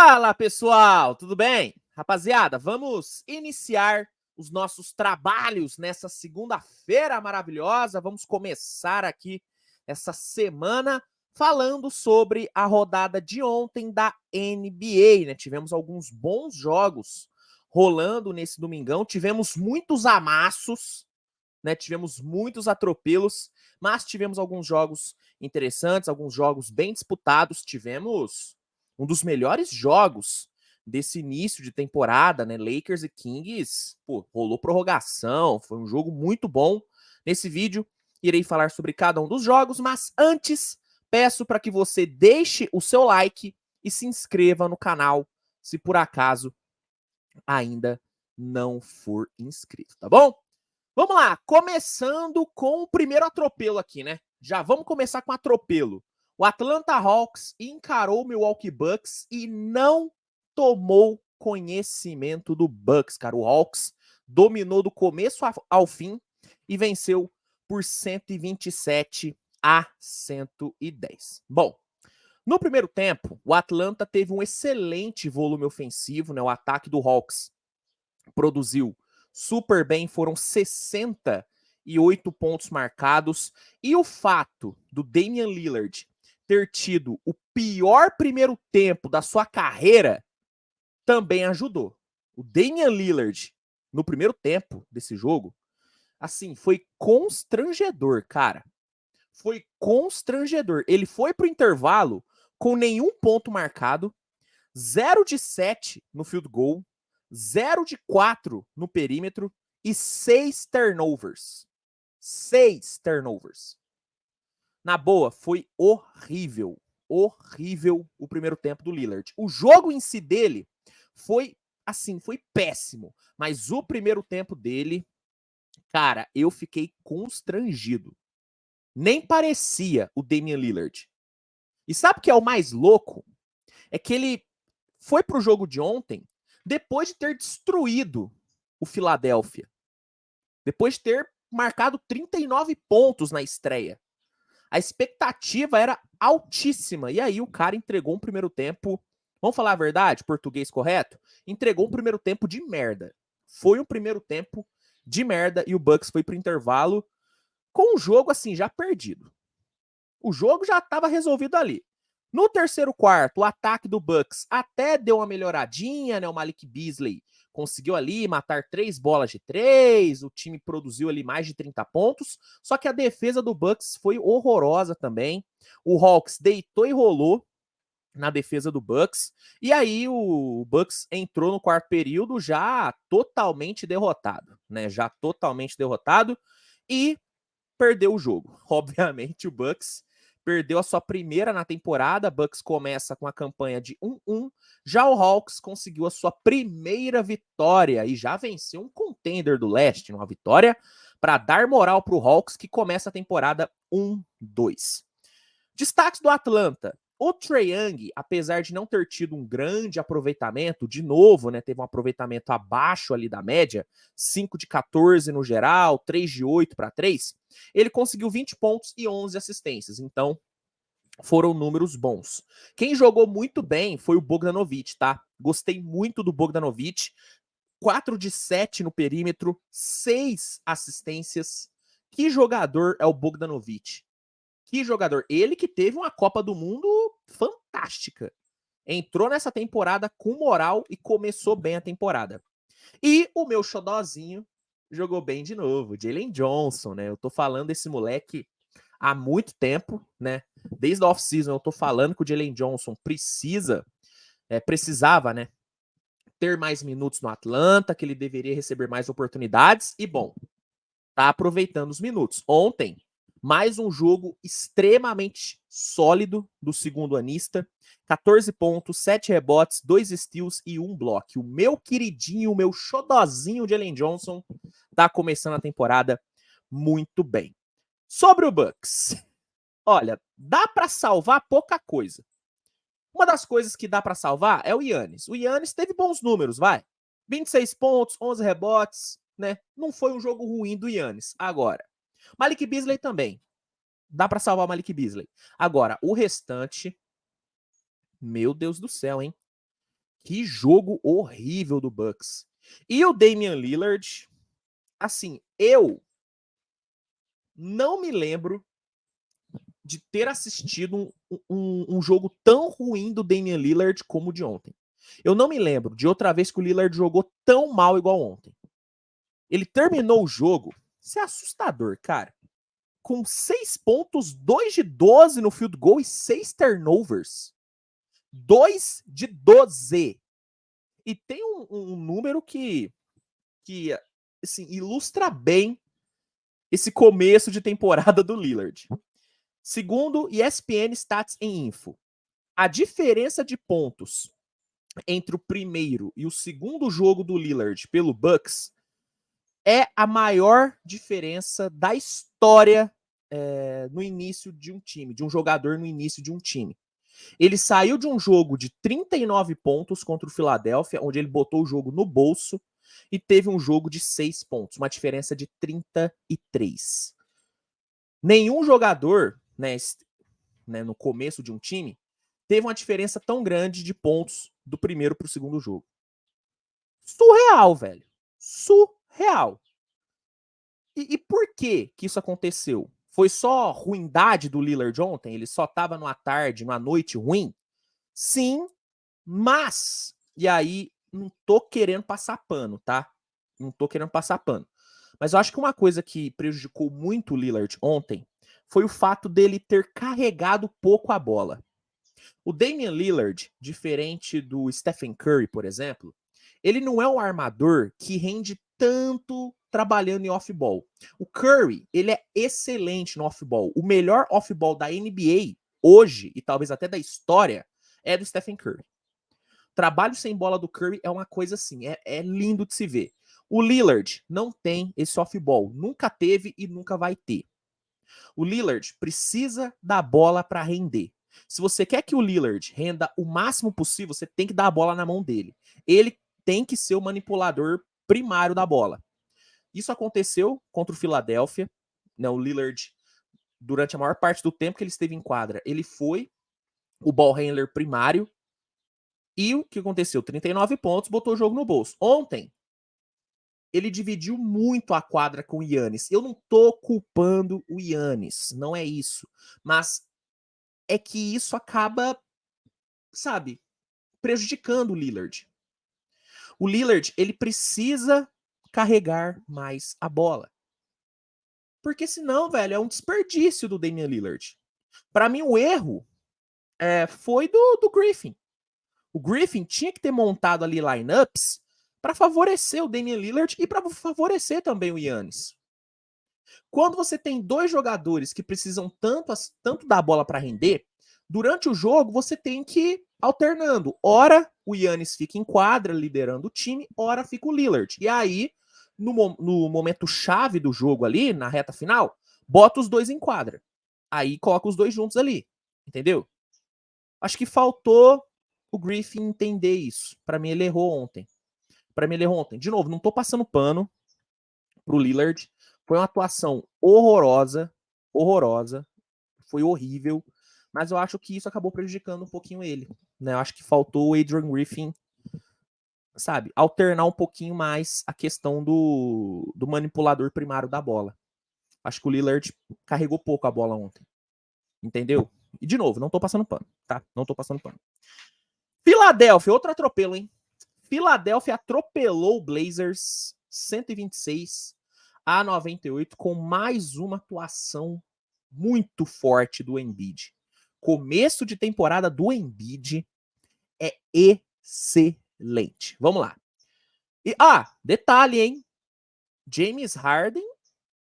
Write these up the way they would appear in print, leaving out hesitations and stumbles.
Fala, pessoal, tudo bem? Rapaziada, vamos iniciar os nossos trabalhos nessa segunda-feira maravilhosa. Vamos começar aqui essa semana falando sobre a rodada de ontem da NBA, né? Tivemos alguns bons jogos rolando nesse domingão, tivemos muitos amassos, né? Tivemos muitos atropelos, mas tivemos alguns jogos interessantes, alguns jogos bem disputados. Tivemos um dos melhores jogos desse início de temporada, né? Lakers e Kings, pô, rolou prorrogação, foi um jogo muito bom. Nesse vídeo, irei falar sobre cada um dos jogos, mas antes, peço para que você deixe o seu like e se inscreva no canal, se por acaso ainda não for inscrito, tá bom? Vamos lá, começando com o primeiro atropelo aqui, né? Já vamos começar com atropelo. O Atlanta Hawks encarou o Milwaukee Bucks e não tomou conhecimento do Bucks, cara. O Hawks dominou do começo ao fim e venceu por 127-110. Bom, no primeiro tempo, o Atlanta teve um excelente volume ofensivo, né? O ataque do Hawks produziu super bem, foram 68 pontos marcados. E o fato do Damian Lillard ter tido o pior primeiro tempo da sua carreira também ajudou. O Damian Lillard, no primeiro tempo desse jogo, assim, foi constrangedor, cara. Foi constrangedor. Ele foi pro intervalo com nenhum ponto marcado, 0 de 7 no field goal, 0 de 4 no perímetro e 6 turnovers. 6 turnovers. Na boa, foi horrível. Horrível o primeiro tempo do Lillard. O jogo em si dele foi, assim, foi péssimo. Mas o primeiro tempo dele, cara, eu fiquei constrangido. Nem parecia o Damian Lillard. E sabe o que é o mais louco? É que ele foi pro jogo de ontem depois de ter destruído o Philadelphia. Depois de ter marcado 39 pontos na estreia. A expectativa era altíssima. E aí o cara entregou um primeiro tempo, vamos falar a verdade, português correto? Entregou um primeiro tempo de merda. Foi um primeiro tempo de merda e o Bucks foi pro intervalo com o jogo assim já perdido. O jogo já estava resolvido ali. No terceiro quarto, o ataque do Bucks até deu uma melhoradinha, né? O Malik Beasley conseguiu ali matar 3 bolas de 3, o time produziu ali mais de 30 pontos, só que a defesa do Bucks foi horrorosa também. O Hawks deitou e rolou na defesa do Bucks, e aí o Bucks entrou no quarto período já totalmente derrotado, né? Já totalmente derrotado e perdeu o jogo. Obviamente o Bucks perdeu a sua primeira na temporada. Bucks começa com a campanha de 1-1. Já o Hawks conseguiu a sua primeira vitória e já venceu um contender do leste, uma vitória para dar moral para o Hawks que começa a temporada 1-2. Destaques do Atlanta. O Trae Young, apesar de não ter tido um grande aproveitamento, de novo, né, teve um aproveitamento abaixo ali da média, 5 de 14 no geral, 3 de 8 para 3, ele conseguiu 20 pontos e 11 assistências. Então, foram números bons. Quem jogou muito bem foi o Bogdanovic, tá? Gostei muito do Bogdanovic. 4 de 7 no perímetro, 6 assistências. Que jogador é o Bogdanovic? Que jogador. Ele que teve uma Copa do Mundo fantástica. Entrou nessa temporada com moral e começou bem a temporada. E o meu xodózinho jogou bem de novo, Jalen Johnson, né? Eu tô falando desse moleque há muito tempo, né? Desde a off-season eu tô falando que o Jalen Johnson precisava, né? Ter mais minutos no Atlanta, que ele deveria receber mais oportunidades. E, bom, tá aproveitando os minutos. Ontem, mais um jogo extremamente sólido do segundo anista. 14 pontos, 7 rebotes, 2 steals e 1 bloco. O meu queridinho, o meu xodozinho de Jalen Johnson tá começando a temporada muito bem. Sobre o Bucks, olha, dá para salvar pouca coisa. Uma das coisas que dá para salvar é o Giannis. O Giannis teve bons números, vai. 26 pontos, 11 rebotes, né? Não foi um jogo ruim do Giannis. Agora, Malik Beasley também. Dá para salvar o Malik Beasley. Agora, o restante, meu Deus do céu, hein? Que jogo horrível do Bucks. E o Damian Lillard, assim, eu não me lembro de ter assistido um jogo tão ruim do Damian Lillard como o de ontem. Eu não me lembro de outra vez que o Lillard jogou tão mal igual ontem. Ele terminou o jogo, isso é assustador, cara, com 6 pontos, 2 de 12 no field goal e 6 turnovers. 2 de 12. E tem um número que assim, ilustra bem esse começo de temporada do Lillard. Segundo ESPN Stats em Info, a diferença de pontos entre o primeiro e o segundo jogo do Lillard pelo Bucks é a maior diferença da história no início de um time, de um jogador no início de um time. Ele saiu de um jogo de 39 pontos contra o Philadelphia, onde ele botou o jogo no bolso, e teve um jogo de 6 pontos, uma diferença de 33. Nenhum jogador, no começo de um time, teve uma diferença tão grande de pontos do primeiro para o segundo jogo. Surreal, velho. Surreal. E por que isso aconteceu? Foi só ruindade do Lillard ontem? Ele só estava numa tarde, numa noite ruim? Sim, mas... E aí, não tô querendo passar pano, tá? Não tô querendo passar pano. Mas eu acho que uma coisa que prejudicou muito o Lillard ontem foi o fato dele ter carregado pouco a bola. O Damian Lillard, diferente do Stephen Curry, por exemplo, ele não é um armador que rende tanto trabalhando em off-ball. O Curry, ele é excelente no off-ball. O melhor off-ball da NBA hoje, e talvez até da história, é do Stephen Curry. O trabalho sem bola do Curry é uma coisa assim, é lindo de se ver. O Lillard não tem esse off-ball, nunca teve e nunca vai ter. O Lillard precisa da bola para render. Se você quer que o Lillard renda o máximo possível, você tem que dar a bola na mão dele. Ele tem que ser o manipulador primário da bola. Isso aconteceu contra o Philadelphia. O Lillard, durante a maior parte do tempo que ele esteve em quadra, ele foi o ball handler primário. E o que aconteceu? 39 pontos, botou o jogo no bolso. Ontem, ele dividiu muito a quadra com o Giannis. Eu não tô culpando o Giannis, não é isso. Mas é que isso acaba, sabe, prejudicando o Lillard. O Lillard, ele precisa carregar mais a bola. Porque senão, velho, é um desperdício do Damian Lillard. Para mim, o erro foi do Griffin. O Griffin tinha que ter montado ali lineups para favorecer o Damian Lillard e para favorecer também o Giannis. Quando você tem dois jogadores que precisam tanto da bola para render, durante o jogo você tem que ir alternando. Ora o Giannis fica em quadra liderando o time, ora fica o Lillard. E aí, no momento chave do jogo ali, na reta final, bota os dois em quadra. Aí coloca os dois juntos ali, entendeu? Acho que faltou o Griffin entender isso. Para mim ele errou ontem. De novo, não tô passando pano pro Lillard. Foi uma atuação horrorosa, foi horrível, mas eu acho que isso acabou prejudicando um pouquinho ele, né? Eu acho que faltou o Adrian Griffin, sabe, alternar um pouquinho mais a questão do manipulador primário da bola. Acho que o Lillard carregou pouco a bola ontem, entendeu? E de novo, não tô passando pano, tá? Não tô passando pano. Filadélfia, outro atropelo, hein? Filadélfia atropelou o Blazers 126-98 com mais uma atuação muito forte do Embiid. Começo de temporada do Embiid é excelente. Vamos lá. E, detalhe, hein? James Harden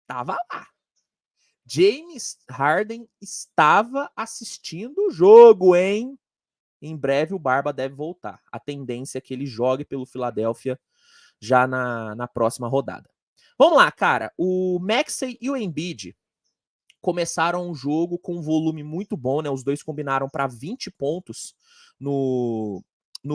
estava lá. James Harden estava assistindo o jogo, hein? Em breve o Barba deve voltar. A tendência é que ele jogue pelo Philadelphia já na próxima rodada. Vamos lá, cara. O Maxey e o Embiid começaram o jogo com um volume muito bom, né? Os dois combinaram para 20 pontos no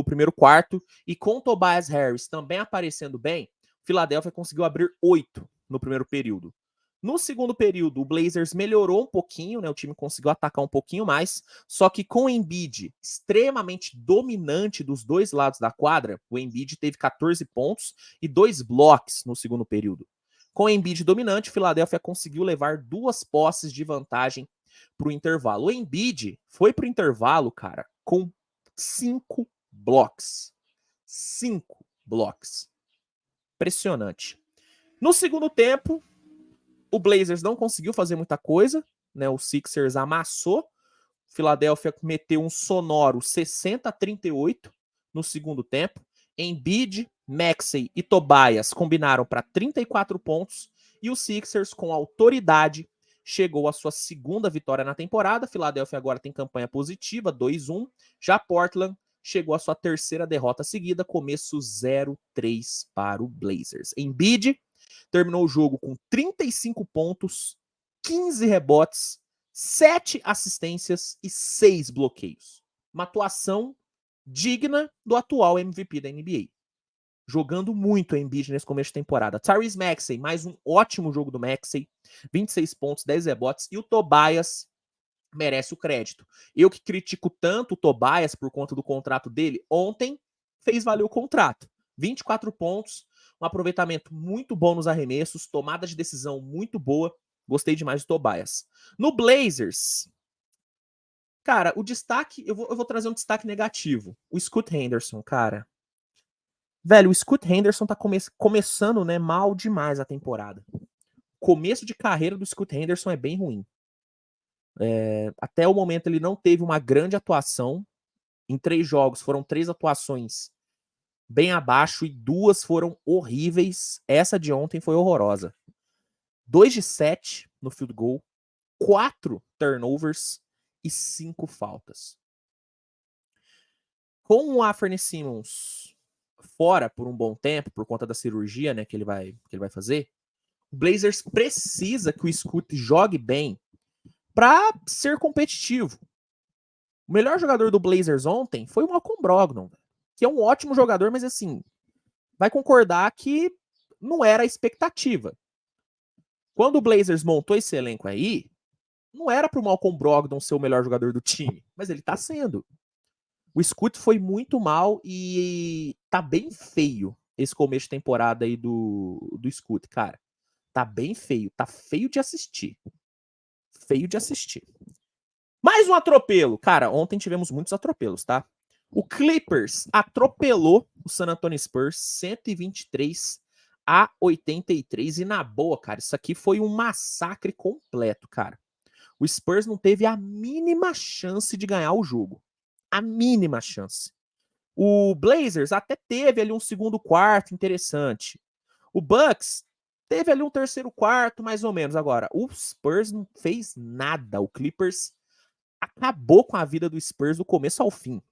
primeiro quarto. E com o Tobias Harris também aparecendo bem, o Philadelphia conseguiu abrir 8 no primeiro período. No segundo período, o Blazers melhorou um pouquinho, né? O time conseguiu atacar um pouquinho mais, só que com o Embiid extremamente dominante dos dois lados da quadra, o Embiid teve 14 pontos e 2 blocos no segundo período. Com o Embiid dominante, Filadélfia conseguiu levar 2 posses de vantagem para o intervalo. O Embiid foi para o intervalo, cara, com 5 blocos. 5 blocos. Impressionante. No segundo tempo, o Blazers não conseguiu fazer muita coisa, né? O Sixers amassou. Filadélfia meteu um sonoro 60-38 no segundo tempo. Embiid, Maxey e Tobias combinaram para 34 pontos e o Sixers, com autoridade, chegou à sua segunda vitória na temporada. Filadélfia agora tem campanha positiva, 2-1. Já Portland chegou à sua terceira derrota seguida, começo 0-3 para o Blazers. Embiid terminou o jogo com 35 pontos, 15 rebotes, 7 assistências e 6 bloqueios. Uma atuação digna do atual MVP da NBA. Jogando muito a Embiid nesse começo de temporada. Tyrese Maxey, mais um ótimo jogo do Maxey. 26 pontos, 10 rebotes. E o Tobias merece o crédito. Eu que critico tanto o Tobias por conta do contrato dele, ontem fez valer o contrato. 24 pontos, um aproveitamento muito bom nos arremessos, tomada de decisão muito boa. Gostei demais do Tobias. No Blazers, cara, o destaque, eu vou trazer um destaque negativo. O Scoot Henderson, cara. Velho, o Scoot Henderson tá começando, né, mal demais a temporada. Começo de carreira do Scoot Henderson é bem ruim. Até o momento ele não teve uma grande atuação. Em 3 jogos foram 3 atuações bem abaixo e 2 foram horríveis. Essa de ontem foi horrorosa. 2 de 7 no field goal, 4 turnovers e 5 faltas. Com o Anthony Simons fora por um bom tempo, por conta da cirurgia, né, que ele vai fazer, o Blazers precisa que o Scoot jogue bem para ser competitivo. O melhor jogador do Blazers ontem foi o Malcolm Brogdon, que é um ótimo jogador, mas assim, vai concordar que não era a expectativa. Quando o Blazers montou esse elenco aí, não era pro Malcolm Brogdon ser o melhor jogador do time, mas ele tá sendo. O Scoot foi muito mal e tá bem feio esse começo de temporada aí do Scoot, cara. Tá bem feio, tá feio de assistir. Feio de assistir. Mais um atropelo. Cara, ontem tivemos muitos atropelos, tá? O Clippers atropelou o San Antonio Spurs 123-83. E na boa, cara, isso aqui foi um massacre completo, cara. O Spurs não teve a mínima chance de ganhar o jogo. A mínima chance. O Blazers até teve ali um segundo quarto interessante. O Bucks teve ali um terceiro quarto, mais ou menos. Agora, o Spurs não fez nada. O Clippers acabou com a vida do Spurs do começo ao fim.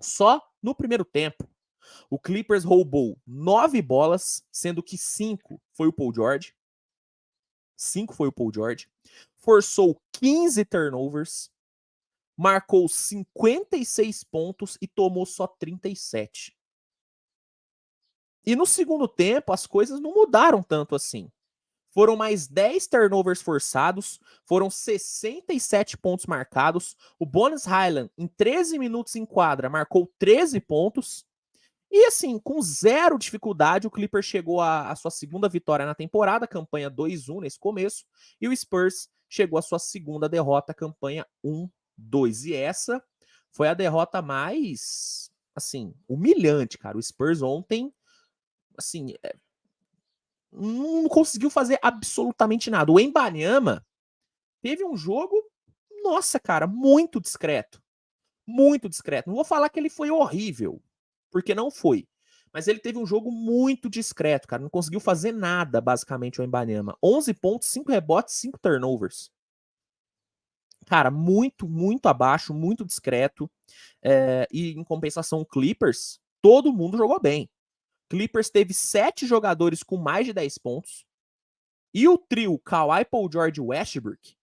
Só no primeiro tempo, o Clippers roubou 9 bolas, sendo que 5 foi o Paul George. 5 foi o Paul George. Forçou 15 turnovers. Marcou 56 pontos e tomou só 37. E no segundo tempo, as coisas não mudaram tanto assim. Foram mais 10 turnovers forçados, foram 67 pontos marcados. O Bones Hyland, em 13 minutos em quadra, marcou 13 pontos. E assim, com zero dificuldade, o Clippers chegou à sua segunda vitória na temporada, campanha 2-1 nesse começo. E o Spurs chegou à sua segunda derrota, campanha 1-2. E essa foi a derrota mais, assim, humilhante, cara. O Spurs ontem, assim, não conseguiu fazer absolutamente nada. O Wembanyama teve um jogo, nossa, cara, muito discreto. Muito discreto. Não vou falar que ele foi horrível, porque não foi. Mas ele teve um jogo muito discreto, cara. Não conseguiu fazer nada, basicamente, o Wembanyama. 11 pontos, 5 rebotes, 5 turnovers. Cara, muito, muito abaixo, muito discreto. E em compensação, o Clippers, todo mundo jogou bem. Clippers teve 7 jogadores com mais de 10 pontos. E o trio Kawhi, Paul George e Westbrook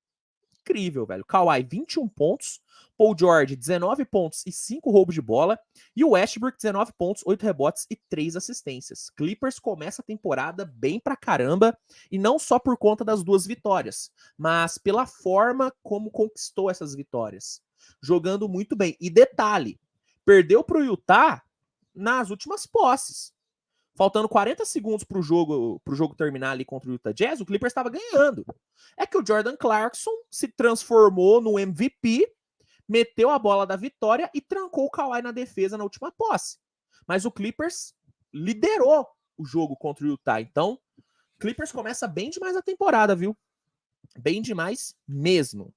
incrível, velho. Kawhi, 21 pontos. Paul George, 19 pontos e 5 roubos de bola. E o Westbrook, 19 pontos, 8 rebotes e 3 assistências. Clippers começa a temporada bem pra caramba. E não só por conta das 2 vitórias, mas pela forma como conquistou essas vitórias. Jogando muito bem. E detalhe, perdeu pro Utah nas últimas posses. Faltando 40 segundos pro jogo terminar ali contra o Utah Jazz, o Clippers estava ganhando. É que o Jordan Clarkson se transformou no MVP, meteu a bola da vitória e trancou o Kawhi na defesa na última posse. Mas o Clippers liderou o jogo contra o Utah. Então, o Clippers começa bem demais a temporada, viu? Bem demais mesmo.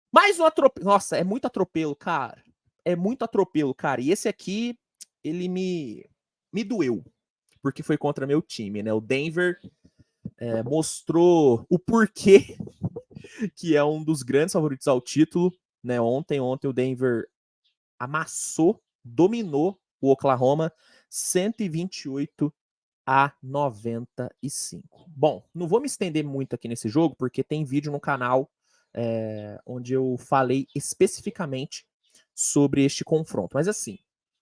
Mais um atropelo. Nossa, é muito atropelo, cara. É muito atropelo, cara. E esse aqui, ele me doeu. Porque foi contra meu time, né? O Denver mostrou o porquê que é um dos grandes favoritos ao título, né? Ontem o Denver amassou, dominou o Oklahoma 128-95. Bom, não vou me estender muito aqui nesse jogo, porque tem vídeo no canal onde eu falei especificamente sobre este confronto. Mas assim,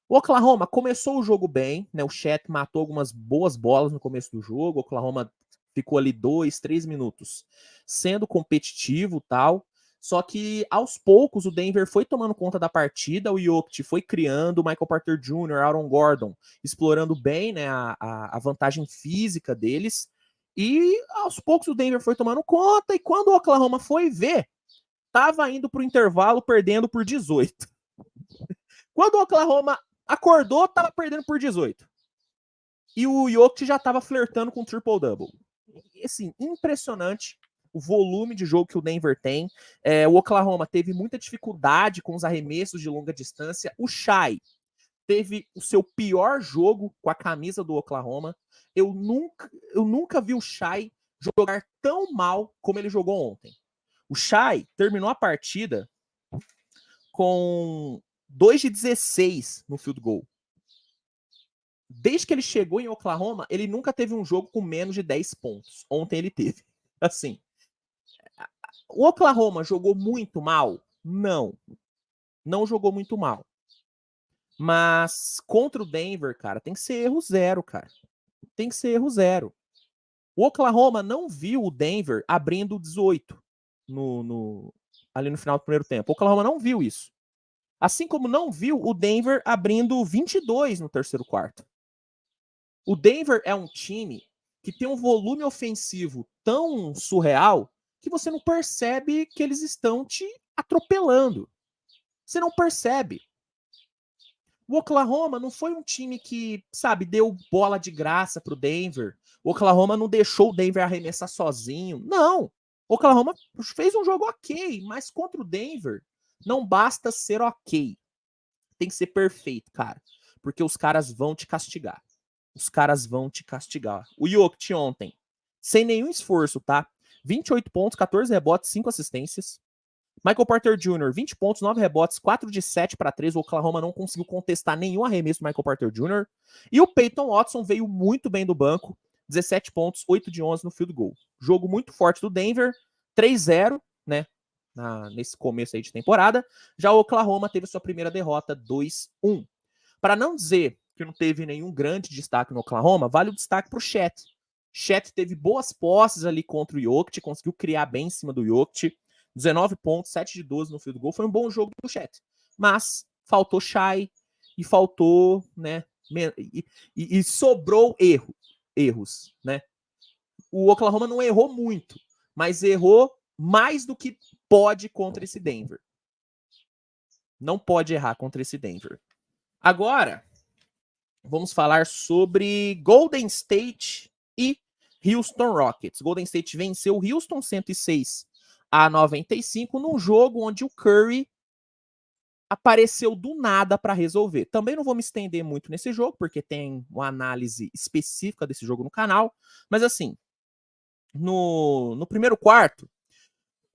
o Oklahoma começou o jogo bem, né? O Chet matou algumas boas bolas no começo do jogo. O Oklahoma ficou ali 2, 3 minutos sendo competitivo, tal. Só que aos poucos o Denver foi tomando conta da partida, o Jokic foi criando, o Michael Porter Jr., Aaron Gordon explorando bem, né, a vantagem física deles. E aos poucos o Denver foi tomando conta, e quando o Oklahoma foi ver, tava indo pro intervalo perdendo por 18. Quando o Oklahoma acordou, tava perdendo por 18. E o Jokic já tava flertando com o triple-double. Assim, impressionante o volume de jogo que o Denver tem. O Oklahoma teve muita dificuldade com os arremessos de longa distância. O Shai teve o seu pior jogo com a camisa do Oklahoma. Eu nunca vi o Shai jogar tão mal como ele jogou ontem. O Shai terminou a partida com 2 de 16 no field goal. Desde que ele chegou em Oklahoma, ele nunca teve um jogo com menos de 10 pontos. Ontem ele teve. Assim, o Oklahoma jogou muito mal? Não. Não jogou muito mal. Mas contra o Denver, cara, tem que ser erro zero, cara. Tem que ser erro zero. O Oklahoma não viu o Denver abrindo 18 ali no final do primeiro tempo. O Oklahoma não viu isso. Assim como não viu o Denver abrindo 22 no terceiro quarto. O Denver é um time que tem um volume ofensivo tão surreal que você não percebe que eles estão te atropelando. Você não percebe. O Oklahoma não foi um time que, sabe, deu bola de graça pro Denver. O Oklahoma não deixou o Denver arremessar sozinho. Não. O Oklahoma fez um jogo ok, mas contra o Denver não basta ser ok. Tem que ser perfeito, cara. Porque os caras vão te castigar. Os caras vão te castigar. O Jokic ontem, sem nenhum esforço, tá? 28 pontos, 14 rebotes, 5 assistências. Michael Porter Jr., 20 pontos, 9 rebotes, 4 de 7 para 3. O Oklahoma não conseguiu contestar nenhum arremesso do Michael Porter Jr. E o Peyton Watson veio muito bem do banco. 17 pontos, 8 de 11 no field goal. Jogo muito forte do Denver. 3-0, né? Nesse começo aí de temporada. Já o Oklahoma teve sua primeira derrota, 2-1. Para não dizer que não teve nenhum grande destaque no Oklahoma, vale o destaque para o Chet. Chet teve boas posses ali contra o Jokic, conseguiu criar bem em cima do Jokic. 19 pontos, 7 de 12 no field goal. Foi um bom jogo do Chet. Mas faltou Shai e faltou, né? E sobrou erros, né? O Oklahoma não errou muito, mas errou mais do que pode contra esse Denver. Não pode errar contra esse Denver. Agora, vamos falar sobre Golden State e Houston Rockets. Golden State venceu o Houston 106-95 num jogo onde o Curry apareceu do nada para resolver. Também não vou me estender muito nesse jogo, porque tem uma análise específica desse jogo no canal. Mas assim, no primeiro quarto,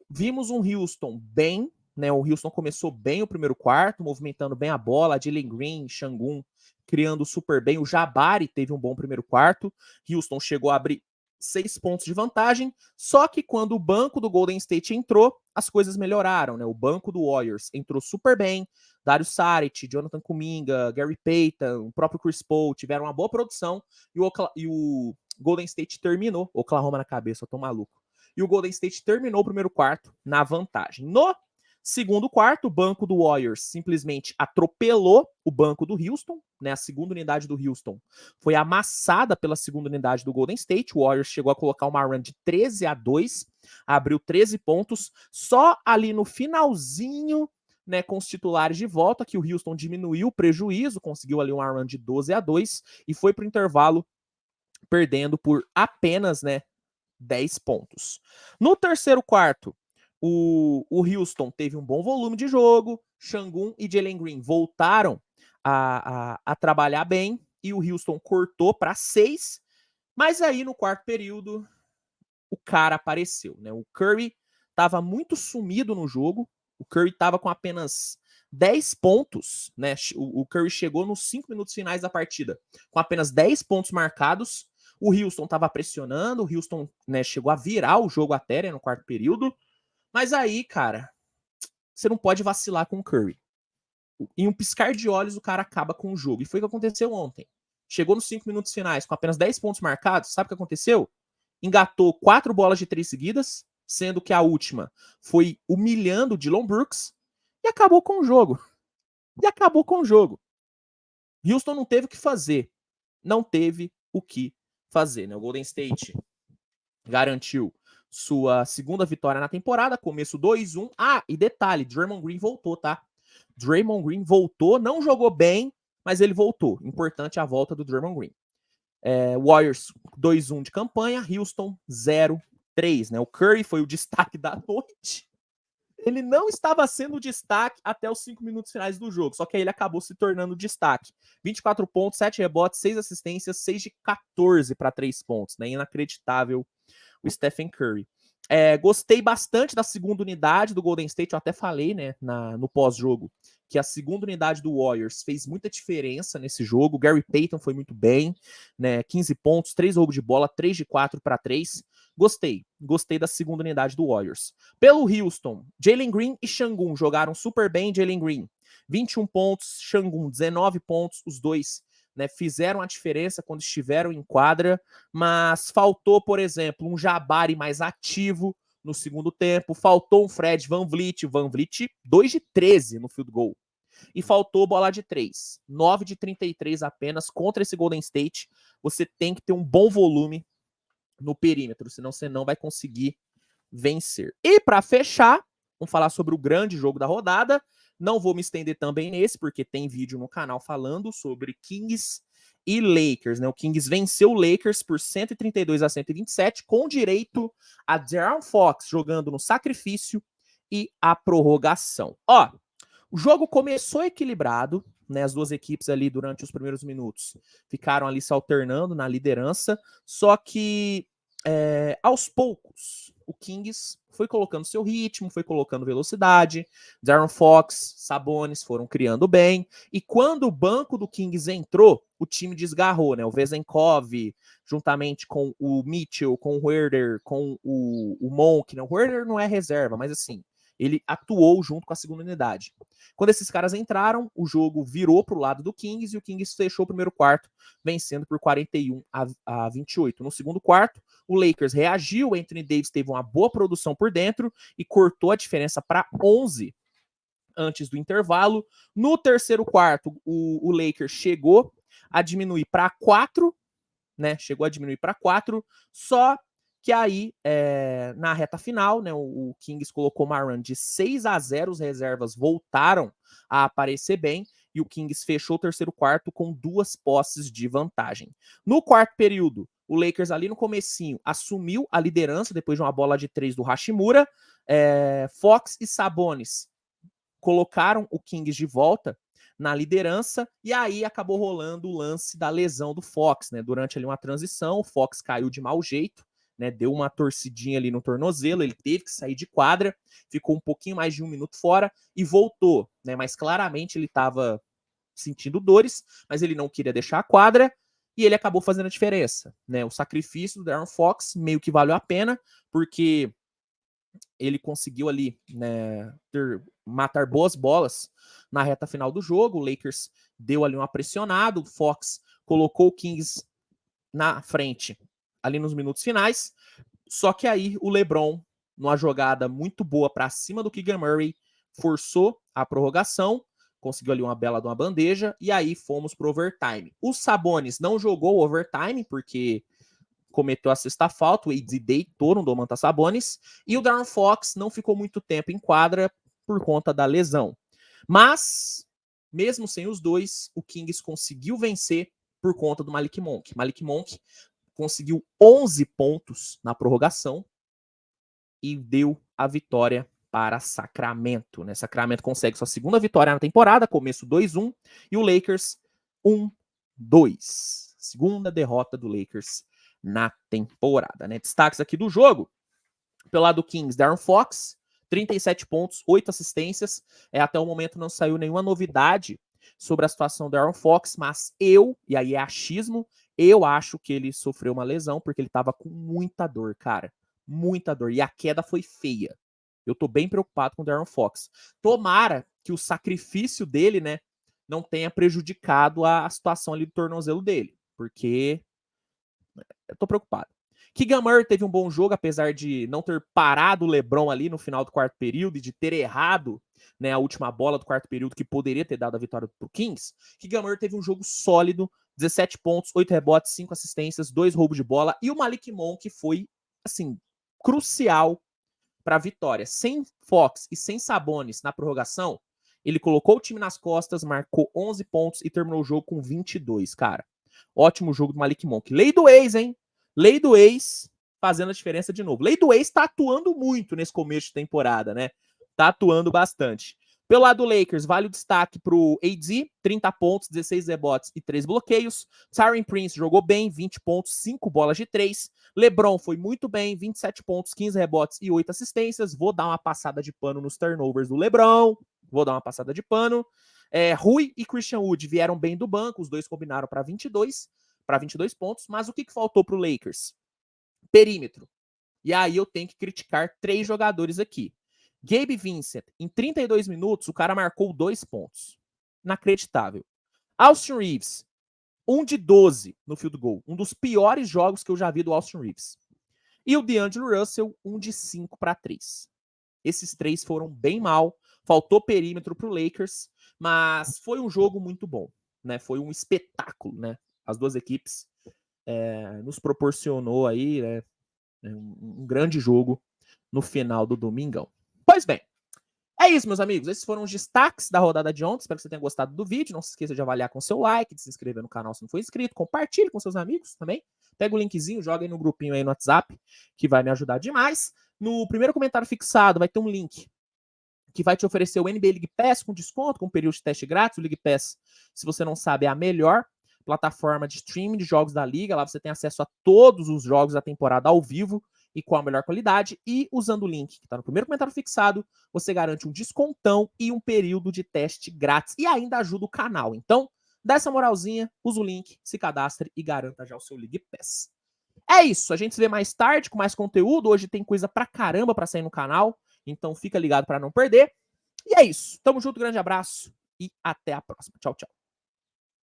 vimos um Houston bem, né? O Houston começou bem o primeiro quarto, movimentando bem a bola. A Jalen Green, Şengün criando super bem. O Jabari teve um bom primeiro quarto. Houston chegou a abrir 6 pontos de vantagem, só que quando o banco do Golden State entrou, as coisas melhoraram, né? O banco do Warriors entrou super bem, Dario Saric, Jonathan Kuminga, Gary Payton, o próprio Chris Paul tiveram uma boa produção e o Golden State terminou, Oklahoma na cabeça, eu tô maluco. E o Golden State terminou o primeiro quarto na vantagem. No segundo quarto, o banco do Warriors simplesmente atropelou o banco do Houston, né? A segunda unidade do Houston foi amassada pela segunda unidade do Golden State. O Warriors chegou a colocar uma run de 13-2, abriu 13 pontos. Só ali no finalzinho, né, com os titulares de volta, que o Houston diminuiu o prejuízo, conseguiu ali uma run de 12-2 e foi para o intervalo perdendo por apenas, né, 10 pontos. No terceiro quarto, o Houston teve um bom volume de jogo, Sengun e Jalen Green voltaram a trabalhar bem, e o Houston cortou para 6, mas aí no quarto período o cara apareceu, né? O Curry estava muito sumido no jogo, o Curry estava com apenas 10 pontos, né? O Curry chegou nos 5 minutos finais da partida com apenas 10 pontos marcados. O Houston estava pressionando, o Houston, né, chegou a virar o jogo até, né, no quarto período. Mas aí, cara, você não pode vacilar com o Curry. Em um piscar de olhos, o cara acaba com o jogo. E foi o que aconteceu ontem. Chegou nos 5 minutos finais com apenas 10 pontos marcados. Sabe o que aconteceu? Engatou 4 bolas de 3 seguidas, sendo que a última foi humilhando o Dillon Brooks, e acabou com o jogo. Houston não teve o que fazer. Não teve o que fazer, né? O Golden State garantiu sua segunda vitória na temporada, começo 2-1. Ah, e detalhe, Draymond Green voltou, tá? Draymond Green voltou, não jogou bem, mas ele voltou. Importante a volta do Draymond Green. Warriors 2-1 de campanha, Houston 0-3, né? O Curry foi o destaque da noite. Ele não estava sendo destaque até os 5 minutos finais do jogo, só que aí ele acabou se tornando destaque. 24 pontos, 7 rebotes, 6 assistências, 6 de 14 para 3 pontos, né? Inacreditável o Stephen Curry. Gostei bastante da segunda unidade do Golden State, eu até falei, né, no pós-jogo, que a segunda unidade do Warriors fez muita diferença nesse jogo. O Gary Payton foi muito bem, né, 15 pontos, 3 roubos de bola, 3 de 4 para 3. Gostei da segunda unidade do Warriors. Pelo Houston, Jalen Green e Sengun jogaram super bem. Jalen Green, 21 pontos, Sengun, 19 pontos, os dois, né, fizeram a diferença quando estiveram em quadra, mas faltou, por exemplo, um Jabari mais ativo no segundo tempo, faltou um Fred VanVleet 2 de 13 no field goal, e faltou bola de 3, 9 de 33 apenas contra esse Golden State. Você tem que ter um bom volume no perímetro, senão você não vai conseguir vencer. E para fechar, vamos falar sobre o grande jogo da rodada. Não vou me estender também nesse, porque tem vídeo no canal falando sobre Kings e Lakers, né? O Kings venceu o Lakers por 132-127, com direito a De'Aaron Fox jogando no sacrifício e a prorrogação. Ó, o jogo começou equilibrado, né? As duas equipes ali durante os primeiros minutos ficaram ali se alternando na liderança, só que aos poucos o Kings foi colocando seu ritmo, foi colocando velocidade, De'Aaron Fox, Sabonis foram criando bem, e quando o banco do Kings entrou, o time desgarrou, né? O Vezenkov, juntamente com o Mitchell, com o Huerter, com o Monk, né? O Huerter não é reserva, mas assim, ele atuou junto com a segunda unidade. Quando esses caras entraram, o jogo virou para o lado do Kings, e o Kings fechou o primeiro quarto, vencendo por 41-28. No segundo quarto, o Lakers reagiu, o Anthony Davis teve uma boa produção por dentro e cortou a diferença para 11 antes do intervalo. No terceiro quarto, o Lakers chegou a diminuir para 4, né? Chegou a diminuir para 4, só que aí, na reta final, né, o Kings colocou uma run de 6-0, os reservas voltaram a aparecer bem, e o Kings fechou o terceiro quarto com 2 posses de vantagem. No quarto período, o Lakers ali no comecinho assumiu a liderança depois de uma bola de 3 do Hashimura. Fox e Sabonis colocaram o Kings de volta na liderança, e aí acabou rolando o lance da lesão do Fox, né? Durante ali uma transição, o Fox caiu de mau jeito, né? Deu uma torcidinha ali no tornozelo, ele teve que sair de quadra, ficou um pouquinho mais de 1 minuto fora e voltou, né? Mas claramente ele estava sentindo dores, mas ele não queria deixar a quadra, e ele acabou fazendo a diferença, né? O sacrifício do De'Aaron Fox meio que valeu a pena, porque ele conseguiu ali, né, matar boas bolas na reta final do jogo. O Lakers deu ali uma pressionada, o Fox colocou o Kings na frente ali nos minutos finais, só que aí o LeBron, numa jogada muito boa para cima do Keegan Murray, forçou a prorrogação, conseguiu ali uma bela de uma bandeja, e aí fomos pro overtime. O Sabonis não jogou o overtime, porque cometeu a sexta falta, o AD deitou no Domantas Sabonis, e o De'Aaron Fox não ficou muito tempo em quadra por conta da lesão. Mas, mesmo sem os dois, o Kings conseguiu vencer por conta do Malik Monk. Malik Monk conseguiu 11 pontos na prorrogação e deu a vitória para Sacramento, né? Sacramento consegue sua segunda vitória na temporada, começo 2-1, e o Lakers 1-2. Segunda derrota do Lakers na temporada, né? Destaques aqui do jogo. Pelo lado do Kings, De'Aaron Fox, 37 pontos, 8 assistências. Até o momento não saiu nenhuma novidade sobre a situação do De'Aaron Fox, mas e aí é achismo, eu acho que ele sofreu uma lesão, porque ele tava com muita dor, cara. Muita dor. E a queda foi feia. Eu tô bem preocupado com o De'Aaron Fox. Tomara que o sacrifício dele, né, não tenha prejudicado a situação ali do tornozelo dele, porque eu tô preocupado. Keegan Murray teve um bom jogo, apesar de não ter parado o LeBron ali no final do quarto período e de ter errado, né, a última bola do quarto período que poderia ter dado a vitória pro Kings. Keegan Murray teve um jogo sólido, 17 pontos, 8 rebotes, 5 assistências, 2 roubos de bola, e o Malik Monk foi, assim, crucial para a vitória. Sem Fox e sem Sabonis na prorrogação, ele colocou o time nas costas, marcou 11 pontos e terminou o jogo com 22, cara. Ótimo jogo do Malik Monk. Lei do ex, hein? Lei do ex fazendo a diferença de novo. Lei do ex tá atuando muito nesse começo de temporada, né? Tá atuando bastante. Pelo lado do Lakers, vale o destaque pro AD, 30 pontos, 16 rebotes e 3 bloqueios. Taurean Prince jogou bem, 20 pontos, 5 bolas de 3. LeBron foi muito bem, 27 pontos, 15 rebotes e 8 assistências. Vou dar uma passada de pano nos turnovers do LeBron. Vou dar uma passada de pano. Rui e Christian Wood vieram bem do banco, os dois combinaram para 22 pontos, mas o que faltou pro Lakers? Perímetro. E aí eu tenho que criticar 3 jogadores aqui. Gabe Vincent, em 32 minutos, o cara marcou 2 pontos. Inacreditável. Austin Reeves, 1 de 12 no field goal. Um dos piores jogos que eu já vi do Austin Reeves. E o D'Angelo Russell, 1 de 5 para 3. Esses 3 foram bem mal. Faltou perímetro pro Lakers, mas foi um jogo muito bom, né? Foi um espetáculo, né? As duas equipes nos proporcionou aí, né, um grande jogo no final do domingão. Pois bem, é isso, meus amigos. Esses foram os destaques da rodada de ontem. Espero que você tenha gostado do vídeo. Não se esqueça de avaliar com seu like, de se inscrever no canal se não for inscrito. Compartilhe com seus amigos também. Pega o linkzinho, joga aí no grupinho aí no WhatsApp, que vai me ajudar demais. No primeiro comentário fixado vai ter um link que vai te oferecer o NBA League Pass com desconto, com período de teste grátis. O League Pass, se você não sabe, é a melhor plataforma de streaming de jogos da liga. Lá você tem acesso a todos os jogos da temporada ao vivo e com a melhor qualidade. E usando o link que está no primeiro comentário fixado, você garante um descontão e um período de teste grátis. E ainda ajuda o canal. Então, dá essa moralzinha, usa o link, se cadastre e garanta já o seu League Pass. É isso, a gente se vê mais tarde com mais conteúdo. Hoje tem coisa pra caramba pra sair no canal. Então fica ligado para não perder. E é isso. Tamo junto, grande abraço e até a próxima. Tchau, tchau.